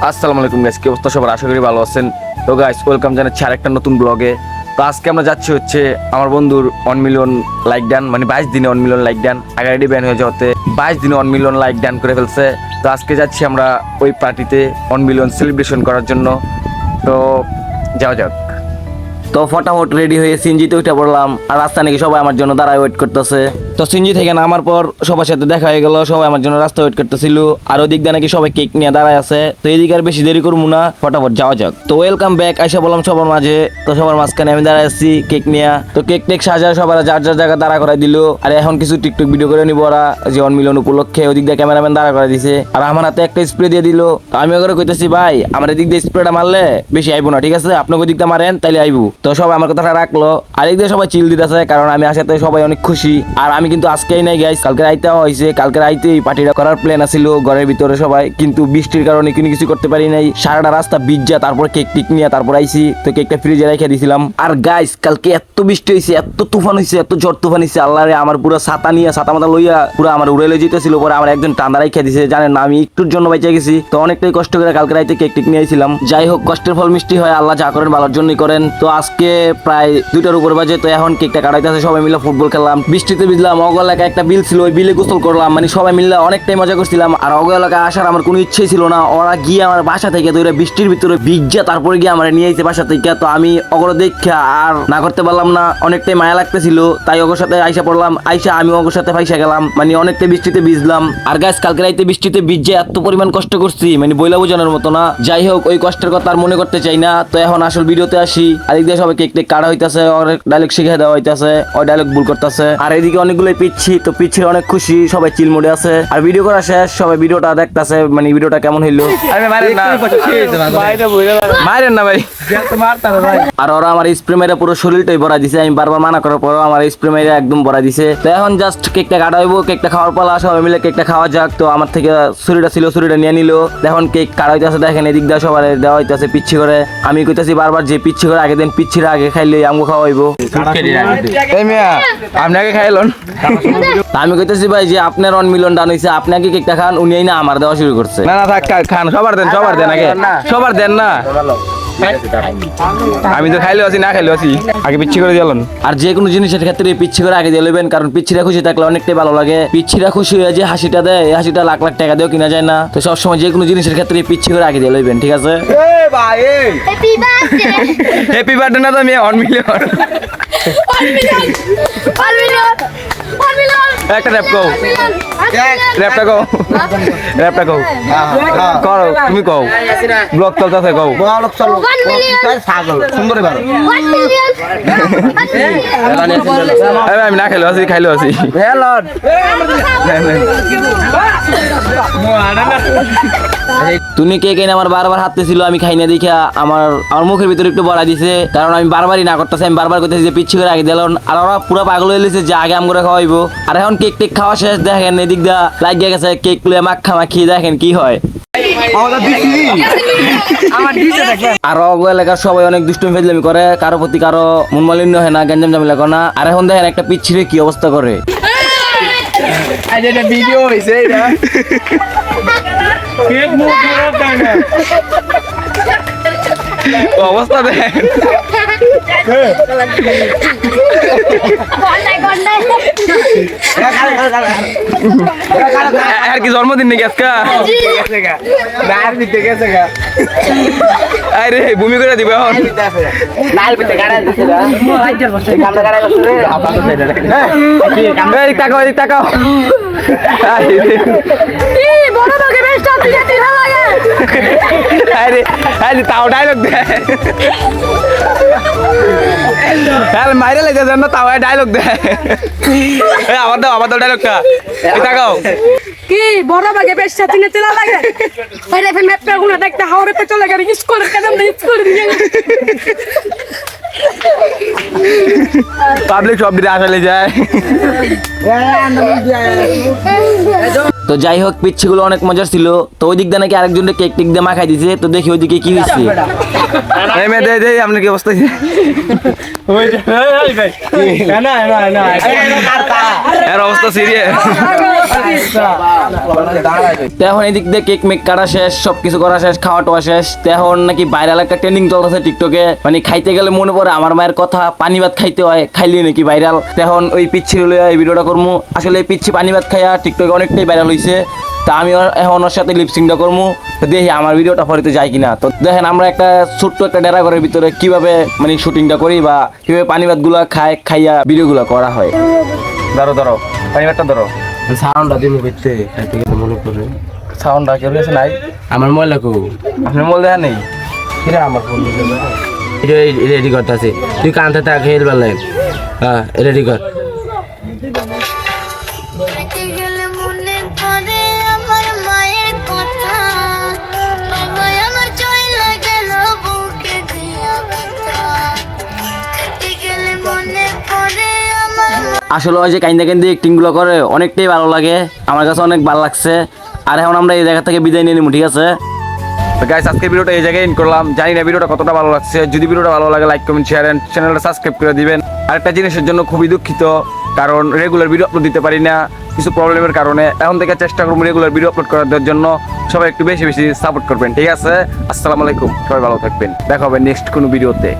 আসসালামু আলাইকুম গাইস, কি অবস্থা সবার? আশা করি ভালো আছেন। তো গাইস, ওয়েলকাম জানাচ্ছি আরেকটা নতুন ব্লগে। তো আজকে আমরা যাচ্ছি হচ্ছে আমার বন্ধুর 1 মিলিয়ন লাইক ডান, মানে 22 দিনে 1 million like done. ID ban হয়ে যাওয়াতে 22 দিনে 1 মিলিয়ন লাইক ডান করে ফেলছে। তো আজকে যাচ্ছি আমরা ওই পার্টিতে 1 মিলিয়ন সেলিব্রেশন করার জন্য। তো যাওয়া যাক। তো ফটাফট রেডি হয়ে সিনজিতে উঠে পড়লাম, আর রাস্তা নাকি সবাই আমার জন্য দাঁড়ায় ওয়েট করতেছে। তো সিনজি থেকে নামার পর সবার সাথে দেখা হয়ে গেল, সবাই আমার জন্য রাস্তা ওয়েট করতেছিল। আর ওদিক দিয়ে নাকি সবাই কেক নিয়ে দাঁড়ায় আছে। তো এদিকে আর বেশি দেরি করবো না, ফটাফট যাওয়া যাক। তো ওয়েলকাম ব্যাক আইসা বললাম সবার মাঝে। তো সবার মাঝখানে আমি দাঁড়ায় আছি কেক নিয়ে। তো কেক টেক সাজায় সবার যার যার জায়গা দাঁড়া করাই দিল। আর এখন কিছু টিকটক ভিডিও করে নিবো ওরা, যে 1 মিলিয়ন উপলক্ষে। ওদিক দিয়ে ক্যামেরাম্যান দাঁড়া করাই দিছে, আর আমার হাতে একটা স্প্রে দিয়ে দিল। তো আমি ওখানে কইতেছি, ভাই আমার এদিক দিয়ে স্প্রেটা মারলে বেশি আইবো না, ঠিক আছে? আপনাকে ওদিক দিয়ে মারেন তাইলে আইবো। তো সবাই আমার কথাটা রাখলো। আরেক দিয়ে সবাই চিল দিতেছে, কারণ আমি আসাতে সবাই অনেক খুশি। আর আমি কিন্তু আজকেই নাই গাইস, কালকে রাইতে হয়েছে। কালকে রাইতে এই পার্টিটা করার প্ল্যান আছিল ঘরের ভিতরে সবাই, কিন্তু বৃষ্টির কারণে কোনো কিছু করতে পারি নাই। সারাটা রাস্তা ভিজা, তারপর কেক টিক নিয়ে তারপর আইছি। তো কেকটা ফ্রিজে রেখে দিয়েছিলাম। আর গাইস, কালকে এত বৃষ্টি হয়েছে, এত তুফান হয়েছে, এত ঝড় তুফান হয়েছে, আল্লাহ রে, আমার পুরো ছাতা নিয়ে ছাতা মাথা লইয়া পুরো আমার উড়ে লয়ে যেতেছিল। পরে আমার একজন টান্দা রেখে দিছে, জানেন না, আমি একটুর জন্য বেঁচে গেছি। তো অনেকটাই কষ্ট করে কালকে রাইতে কেক টিক নিয়ে আইছিলাম। যাই হোক, কষ্টের ফল মিষ্টি হয়, আল্লাহ যা করেন ভালোর জন্যই করেন। তো আজকে প্রায় 2টার উপর বাজে। তো এখন কেকটা কাটাইতেছে, সবাই মিলে ফুটবল খেললাম, বৃষ্টিতে ভিজলাম। অগ এলাকায় একটা বিল ছিল, ওই বিলে গোসল করলাম, মানে সবাই মিলে অনেকটাই মজা করছিলাম। আর অগ এলাকায় আসার আমার কোনো ইচ্ছেই ছিল না। ওরা গিয়ে আমার বাসা থেকে ধরে বৃষ্টির ভিতরে ভিজা তারপরে গিয়ে আমার নিয়ে আইছে বাসা থেকে। তো আমি অগর দেখা আর না করতে পারলাম না, অনেকটাই মায়া লাগতেছিল। তাই অগর সাথে আইসা পড়লাম। আইসা আমি অগর সাথে ফাইসা গেলাম, মানে অনেকটাই বৃষ্টিতে ভিজলাম। আর গাছ, কালকে রাইতে বৃষ্টিতে ভিজে এত পরিমাণ কষ্ট করছি, মানে বইলা বোঝানোর মতো না। যাই হোক, ওই কষ্টের কথা আর মনে করতে চাই না। তো এখন আসল ভিডিওতে আসি। আর এদিকে সবাই কেক টেক কাটা হইতাছে, ডায়লগ শিখে দেওয়া হইতাছে, ওই ডায়লগ ভুল করতেছে। আর এদিকে অনেকগুলোই পিচ্ছি, তো পিচ্ছির অনেক খুশি, সবাই চিল মোডে আছে। আর ভিডিও করা শেষ, সবাই ভিডিওটা দেখতেছে, মানে ভিডিওটা কেমন হইলো। মারেন না ভাই। আর ওরা আমার স্প্রে মেরে পুরো শরীরটাই ভরা দিছে। আমি বারবার মানা করার পর আমার স্প্রে মেরে একদম ভরা দিছে। তো এখন জাস্ট কেকটা কাটা হইব, কেকটা খাওয়ার পালা, সবাই মিলে কেকটা খাওয়া যাক। তো আমার থেকে ছুরিটা ছিল, ছুরিটা নিয়ে নিল। এখন কেক কাটা হইতেছে, দেখেন এদিক দিয়ে সবার দেওয়া হইতেছে পিচ্ছি করে। আমি কইতাছি বারবার, যে পিচ্ছি করে আগে দেন, পিচ্ছিরা আগে খাইলে আমগো খাওয়া হইব। আপনাকে খাইলন। আমি কইতেছি ভাই, যে আপনার 1 মিলিয়ন ডান হইছে, আপনি আগে কেকটা খান। উনি না আমার দেওয়া শুরু করছে। না না থাক, খান, সবার দেন, সবার দেন, আগে সবার দেন না। আমি তো খাইলে আছি, না খাইলে আছি, আগে পিচ্ছি করে দিলাম। আর যে কোনো জিনিসের ক্ষেত্রে পিচ্ছি করে আগে দিয়ে লইবেন, কারণ পিচ্ছিরা খুশি থাকলে অনেকটাই ভালো লাগে। পিচ্ছিরা খুশি হয়ে যে হাসিটা দেয়, এই হাসিটা লাখ লাখ টাকা দিয়েও কিনা যায় না। তো সবসময় যে কোনো জিনিসের ক্ষেত্রে পিচ্ছি করে আগে দিয়ে লইবেন, ঠিক আছে? হ্যাপি বার্থডে না, তো আমি 1 মিলিয়ন একটা র্যাপ কও, র্যাপটা কও, র্যাপটা কও, করো তুমি কও, ব্লগ চলতেছে কও, সুন্দর। আমি না খাইলো আছি, খাইলো আছি। তুমি কে কেন আমার বারবার হাতে ছিল, আমি খাই না দেখা আমার মুখের ভিতরে একটু বড়া দিছে, কারণ আমি বারবারই না করতেছি। আমি বারবার করতেছি যে পিচ্ছি করে আগে দিলাম। আর ওরা পুরো পাগল হয়ে গেছে যে আগে আমগরে খাওয়াইবো। আর এখন কেক টেক খাওয়া শেষ, দেখেন এদিক দা লাগিয়ে গেছে কেক গুলো মাখা মাখি, দেখেন কি হয়। আর অগ এলাকার সবাই অনেক দুষ্টুমি ফেজলামি করে, কারো প্রতি কারো মন মালিন্য হয় না, গ্যাঞ্জাম ঝামেলা করে না। আর এখন দেখেন একটা পিচ্ছিরে কি অবস্থা করে। ভিডিও হয়েছে অবস্থা দেখেন। আর কি জন্মদিন নাকি আজকা? আরে ভূমি করে দিবে এখন। তাকাও, তাকাও। আরে আরে তাও ডায়লগ দেয়, মাইরে লেগে যান না, তাও ডায়লগ দেয়। আবার দাও, আবার দাও ডায়লগটা। তাকাও, কি বড় বাগে বেশ সাথে চলা লাগে। আরে ফের ম্যাপটা গুলো দেখতে হাওরে পে চলে গেল, স্কুলের কাছে স্কুল দিয়ে পাবলিক সব দিকে আসলে যায়। তো যাই হোক, পিচ্ছিগুলো অনেক মজার ছিল। তো ওই দিক দিয়ে নাকি আরেকজনকে কেক টেক দিয়ে মাখাই দিছে। তো দেখি ওইদিকে কি হয়েছে। আপনার কি অবস্থা? অবস্থা সিরিয়াস। তো এখন এদিক দিয়ে কেক মেক কাটা শেষ, সবকিছু করা শেষ, খাওয়া টোয়া শেষ। তো এখন নাকি ভাইরাল একটা ট্রেন্ডিং চলতেছে টিকটকে, মানে খাইতে গেলে মনে পড়ে আমার মায়ের কথা, পানি ভাত খাইতে হয়, খাইলে নাকি ভাইরাল। তো এখন ওই পিচ্ছি লইয়া এই ভিডিওটা করবো। আসলে এই পিচ্ছি পানি ভাত খাইয়া টিকটকে অনেকটাই ভাইরাল হয়েছে। তা আমি এখন ওর সাথে লিপসিংটা করবো, তো দেখি আমার ভিডিওটা পরে যায় কিনা। তো দেখেন আমরা একটা ছোট্ট একটা ডেরা ঘরের ভিতরে কিভাবে মানে শুটিংটা করি বা কিভাবে পানি ভাতগুলা খাইয়া ভিডিওগুলো করা হয়। ধরো পানি ভাতটা ধরো। সাউন্ডটা দিমু করতে খাইতে গেলে মনে পড়ে সাউন্ডটা কেউ আছে নাই? আমার ময়লা কো আপনি বল দেখা নেই। কিরে আমার ফোন এটা রেডি করতেছে, তুই কানতে থাক হেল বেলায়। হ্যাঁ রেডি কর। দেখতে গেলে মনে পড়ে আমার মায়ের কথা, বাবা আমার চলে গেল বুকে দিয়া ব্যথা। দেখতে গেলে মনে পড়ে আমার আসলে ওই যে কাইন্দা কাইন্দা অ্যাক্টিংগুলো করে অনেকটাই ভালো লাগে, আমার কাছে অনেক ভালো লাগছে। আর এখন আমরা এই জায়গা থেকে বিদায় নিয়ে নিব, ঠিক আছে? তো গাইস আজকে ভিডিওটা এই জায়গায় এন্ড করলাম। জানি না ভিডিওটা কতটা ভালো লাগছে। যদি ভিডিওটা ভালো লাগে লাইক কমেন্ট শেয়ার এন্ড চ্যানেলটা সাবস্ক্রাইব করে দিবেন। আরেকটা জিনিসের জন্য খুবই দুঃখিত, কারণ রেগুলার ভিডিও আপলোড দিতে পারি না কিছু প্রবলেমের কারণে। এখন থেকে চেষ্টা করবো রেগুলার ভিডিও আপলোড করার জন্য। সবাই একটু বেশি বেশি সাপোর্ট করবেন, ঠিক আছে? আসসালামু আলাইকুম, সবাই ভালো থাকবেন, দেখা হবে নেক্সট কোনো ভিডিওতে।